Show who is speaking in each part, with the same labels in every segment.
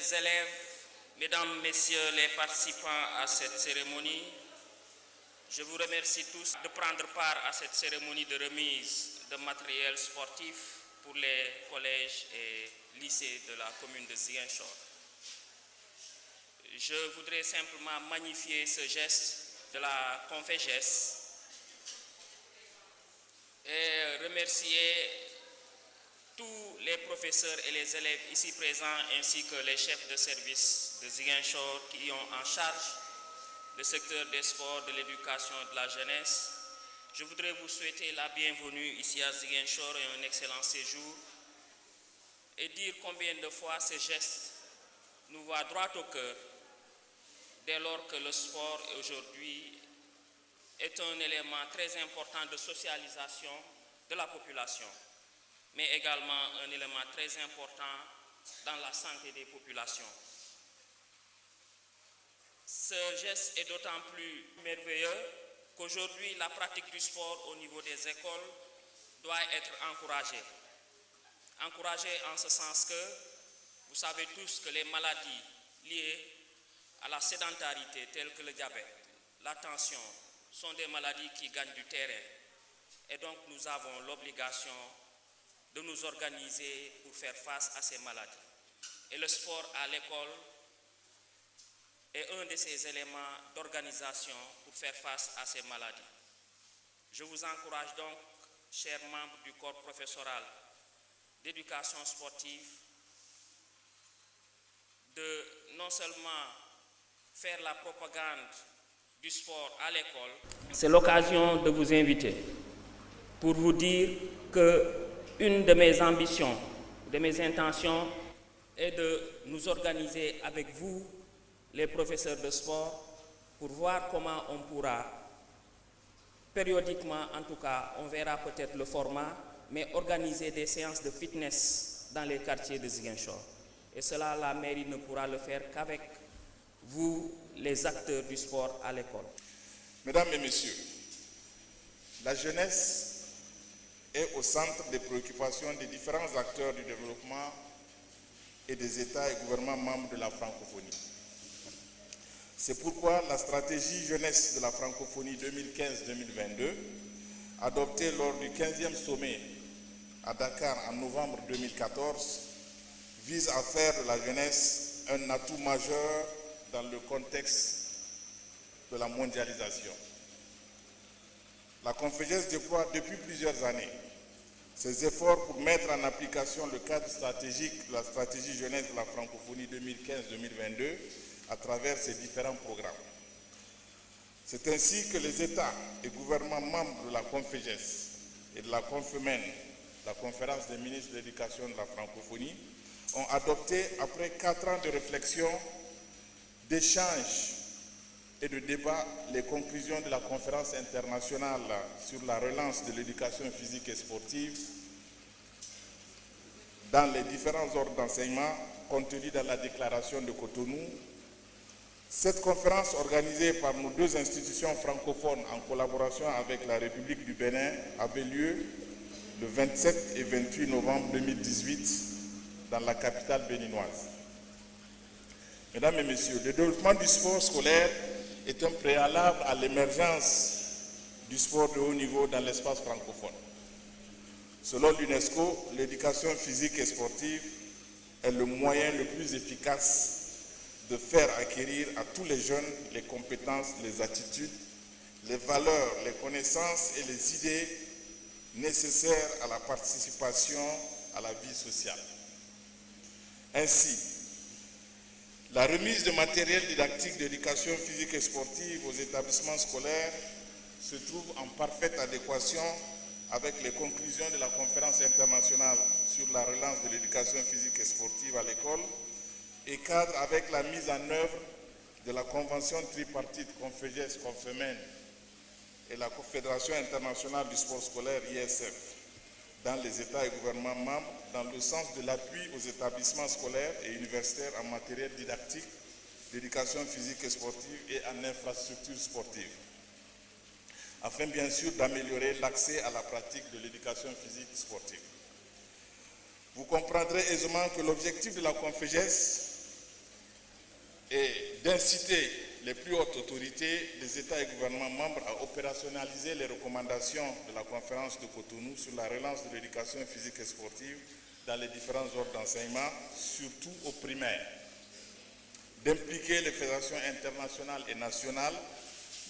Speaker 1: Chers élèves, mesdames, messieurs les participants à cette cérémonie, je vous remercie tous de prendre part à cette cérémonie de remise de matériel sportif pour les collèges et lycées de la commune de Ziguinchor. Je voudrais simplement magnifier ce geste de la Conféges et remercier tous les professeurs et les élèves ici présents ainsi que les chefs de service de Ziguinchor qui ont en charge le secteur des sports, de l'éducation et de la jeunesse. Je voudrais vous souhaiter la bienvenue ici à Ziguinchor et un excellent séjour et dire combien de fois ce geste nous va droit au cœur dès lors que le sport aujourd'hui est un élément très important de socialisation de la population, mais également un élément très important dans la santé des populations. Ce geste est d'autant plus merveilleux qu'aujourd'hui, la pratique du sport au niveau des écoles doit être encouragée. Encouragée en ce sens que vous savez tous que les maladies liées à la sédentarité, telles que le diabète, la tension, sont des maladies qui gagnent du terrain. Et donc, nous avons l'obligation de nous organiser pour faire face à ces maladies. Et le sport à l'école est un de ces éléments d'organisation pour faire face à ces maladies. Je vous encourage donc, chers membres du corps professoral d'éducation sportive, de non seulement faire la propagande du sport à l'école. C'est l'occasion de vous inviter pour vous dire que une de mes ambitions, de mes intentions est de nous organiser avec vous, les professeurs de sport, pour voir comment on pourra, périodiquement en tout cas, on verra peut-être le format, mais organiser des séances de fitness dans les quartiers de Ziguinchor. Et cela, la mairie ne pourra le faire qu'avec vous, les acteurs du sport à l'école.
Speaker 2: Mesdames et messieurs, la jeunesse est au centre des préoccupations des différents acteurs du développement et des États et gouvernements membres de la francophonie. C'est pourquoi la stratégie jeunesse de la francophonie 2015-2022, adoptée lors du 15e sommet à Dakar en novembre 2014, vise à faire de la jeunesse un atout majeur dans le contexte de la mondialisation. La Conféges déploie depuis plusieurs années ses efforts pour mettre en application le cadre stratégique de la stratégie jeunesse de la francophonie 2015-2022 à travers ses différents programmes. C'est ainsi que les États et gouvernements membres de la Conféges et de la Confémen, la conférence des ministres de l'éducation de la francophonie, ont adopté, après 4 ans de réflexion, d'échanges et de débat, les conclusions de la conférence internationale sur la relance de l'éducation physique et sportive dans les différents ordres d'enseignement contenus dans la déclaration de Cotonou. Cette conférence, organisée par nos deux institutions francophones en collaboration avec la République du Bénin, avait lieu le 27 et 28 novembre 2018 dans la capitale béninoise. Mesdames et messieurs, le développement du sport scolaire est un préalable à l'émergence du sport de haut niveau dans l'espace francophone. Selon l'UNESCO, l'éducation physique et sportive est le moyen le plus efficace de faire acquérir à tous les jeunes les compétences, les attitudes, les valeurs, les connaissances et les idées nécessaires à la participation à la vie sociale. Ainsi, la remise de matériel didactique d'éducation physique et sportive aux établissements scolaires se trouve en parfaite adéquation avec les conclusions de la conférence internationale sur la relance de l'éducation physique et sportive à l'école et cadre avec la mise en œuvre de la convention tripartite Conféges-Confémen et la Confédération internationale du sport scolaire ISF dans les États et gouvernements membres dans le sens de l'appui aux établissements scolaires et universitaires en matériel didactique d'éducation physique et sportive et en infrastructures sportives, afin bien sûr d'améliorer l'accès à la pratique de l'éducation physique sportive. Vous comprendrez aisément que l'objectif de la Conféges et d'inciter les plus hautes autorités des États et gouvernements membres à opérationnaliser les recommandations de la conférence de Cotonou sur la relance de l'éducation physique et sportive dans les différents ordres d'enseignement, surtout au primaire. D'impliquer les fédérations internationales et nationales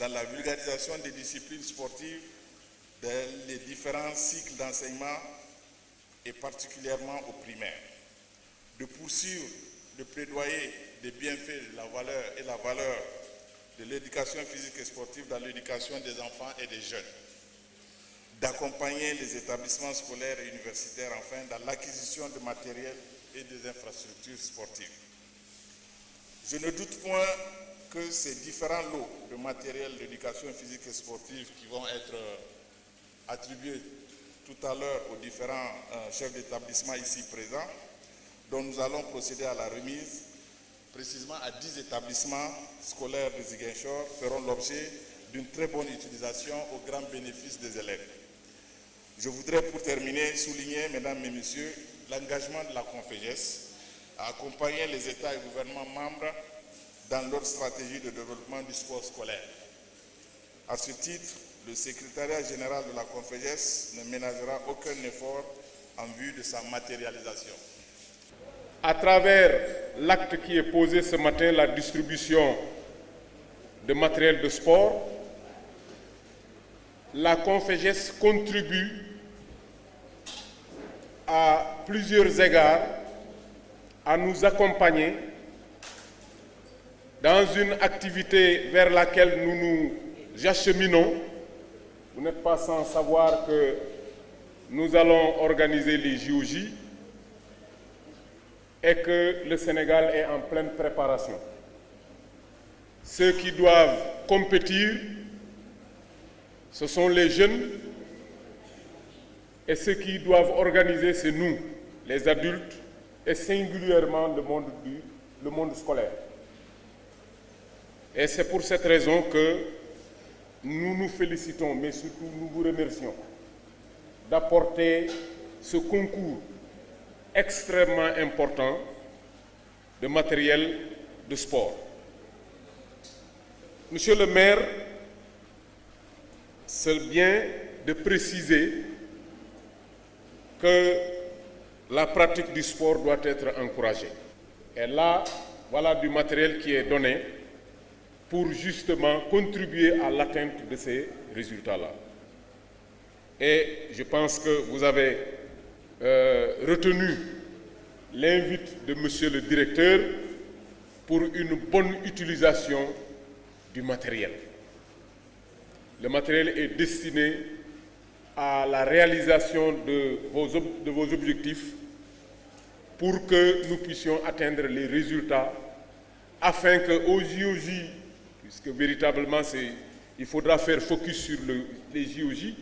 Speaker 2: dans la vulgarisation des disciplines sportives dans les différents cycles d'enseignement et particulièrement au primaire. De poursuivre le plaidoyer des bienfaits de la valeur de l'éducation physique et sportive dans l'éducation des enfants et des jeunes. D'accompagner les établissements scolaires et universitaires enfin dans l'acquisition de matériel et des infrastructures sportives. Je ne doute point que ces différents lots de matériel d'éducation physique et sportive qui vont être attribués tout à l'heure aux différents chefs d'établissement ici présents, dont nous allons procéder à la remise, précisément à 10 établissements scolaires de Ziguinchor, feront l'objet d'une très bonne utilisation au grand bénéfice des élèves. Je voudrais pour terminer souligner, mesdames et messieurs, l'engagement de la CONFEJES à accompagner les États et gouvernements membres dans leur stratégie de développement du sport scolaire. À ce titre, le secrétariat général de la CONFEJES ne ménagera aucun effort en vue de sa matérialisation.
Speaker 3: À travers l'acte qui est posé ce matin, la distribution de matériel de sport, la CONFEJES contribue à plusieurs égards à nous accompagner dans une activité vers laquelle nous nous acheminons. Vous n'êtes pas sans savoir que nous allons organiser les JOJ et que le Sénégal est en pleine préparation. Ceux qui doivent compétir, ce sont les jeunes, et ceux qui doivent organiser, c'est nous, les adultes, et singulièrement le monde scolaire. Et c'est pour cette raison que nous nous félicitons, mais surtout nous vous remercions d'apporter ce concours extrêmement important de matériel de sport. Monsieur le maire, c'est bien de préciser que la pratique du sport doit être encouragée. Et là, voilà du matériel qui est donné pour justement contribuer à l'atteinte de ces résultats-là. Et je pense que vous avez retenu l'invite de monsieur le directeur pour une bonne utilisation du matériel. Le matériel est destiné à la réalisation de vos objectifs pour que nous puissions atteindre les résultats afin qu'aux JOJ, puisque véritablement il faudra faire focus sur les JOJ,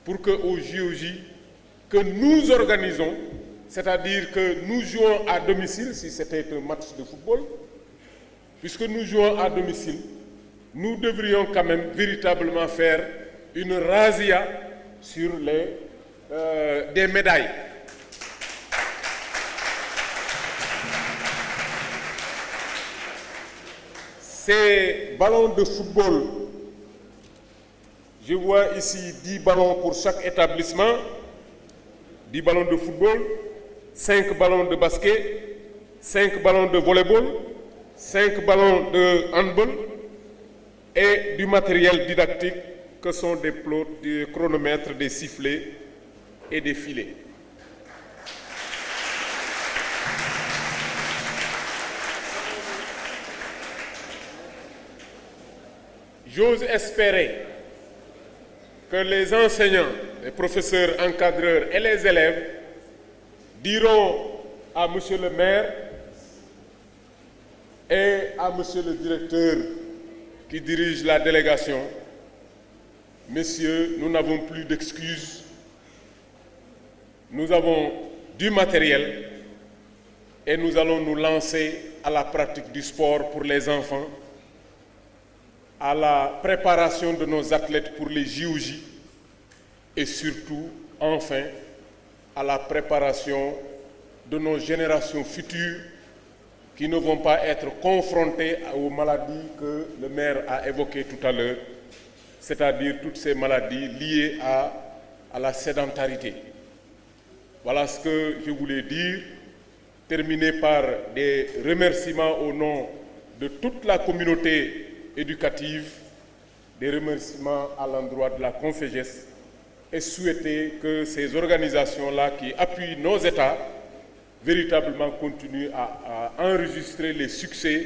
Speaker 3: pour qu'aux JOJ que nous organisons, c'est-à-dire que nous jouons à domicile, si c'était un match de football, puisque nous jouons à domicile, nous devrions quand même véritablement faire une razzia sur des médailles. Ces ballons de football, je vois ici 10 ballons pour chaque établissement, 10 ballons de football, 5 ballons de basket, 5 ballons de volleyball, 5 ballons de handball et du matériel didactique que sont des chronomètres, des sifflets et des filets. J'ose espérer que les enseignants, les professeurs, encadreurs et les élèves diront à monsieur le maire et à monsieur le directeur qui dirige la délégation: messieurs, nous n'avons plus d'excuses, nous avons du matériel et nous allons nous lancer à la pratique du sport pour les enfants, à la préparation de nos athlètes pour les JOJ et surtout, enfin, à la préparation de nos générations futures qui ne vont pas être confrontés aux maladies que le maire a évoquées tout à l'heure, c'est-à-dire toutes ces maladies liées à la sédentarité. Voilà ce que je voulais dire, terminer par des remerciements au nom de toute la communauté éducative, des remerciements à l'endroit de la Conféges et souhaiter que ces organisations-là qui appuient nos États véritablement continuent à enregistrer les succès